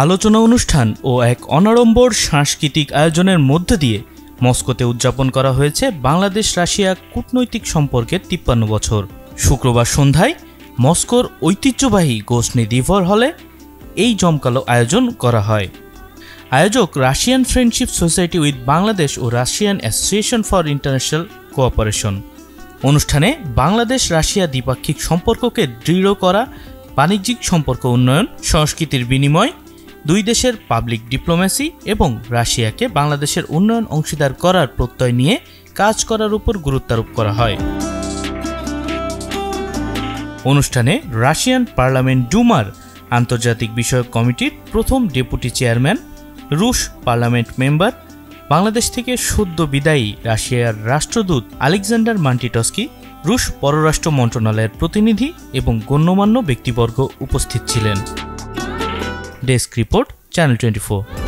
আলোচনা অনুষ্ঠান ও এক অনাড়ম্বর সাংস্কৃতিক আয়োজনের মধ্য দিয়ে মস্কোতে উদযাপন করা হয়েছে বাংলাদেশ রাশিয়া কূটনৈতিক সম্পর্কের ৫৩ বছর। শুক্রবার সন্ধ্যায় মস্কোর ঐতিহ্যবাহী গোসনি দিভর হলে এই জমকালো আয়োজন করা হয়। আয়োজক Russian friendship society with Bangladesh ও Russian association for international cooperation. অনুষ্ঠানে বাংলাদেশ রাশিয়া দ্বিপাক্ষিক সম্পর্ককে দৃঢ় করা, বাণিজ্যিক সম্পর্ক উন্নয়ন, সংস্কৃতির বিনিময়, দুই দেশের পাবলিক ডিপ্লোম্যাসি এবং রাশিয়াকে বাংলাদেশের উন্নয়ন অংশীদার করার প্রত্যয় নিয়ে কাজ করার উপর গুরুত্বারোপ করা হয়। অনুষ্ঠানে রাশিয়ান পার্লামেন্ট ডুমার আন্তর্জাতিক বিষয়ক কমিটির প্রথম ডেপুটি চেয়ারম্যান, রুশ পার্লামেন্ট মেম্বার, বাংলাদেশ থেকে সদ্য বিদায়ী রাশিয়ার রাষ্ট্রদূত আলেকজান্ডার মান্টিটস্কি, রুশ পররাষ্ট্র মন্ত্রণালয়ের প্রতিনিধি এবং গণ্যমান্য ব্যক্তিবর্গ উপস্থিত ছিলেন। Desk report, channel 24।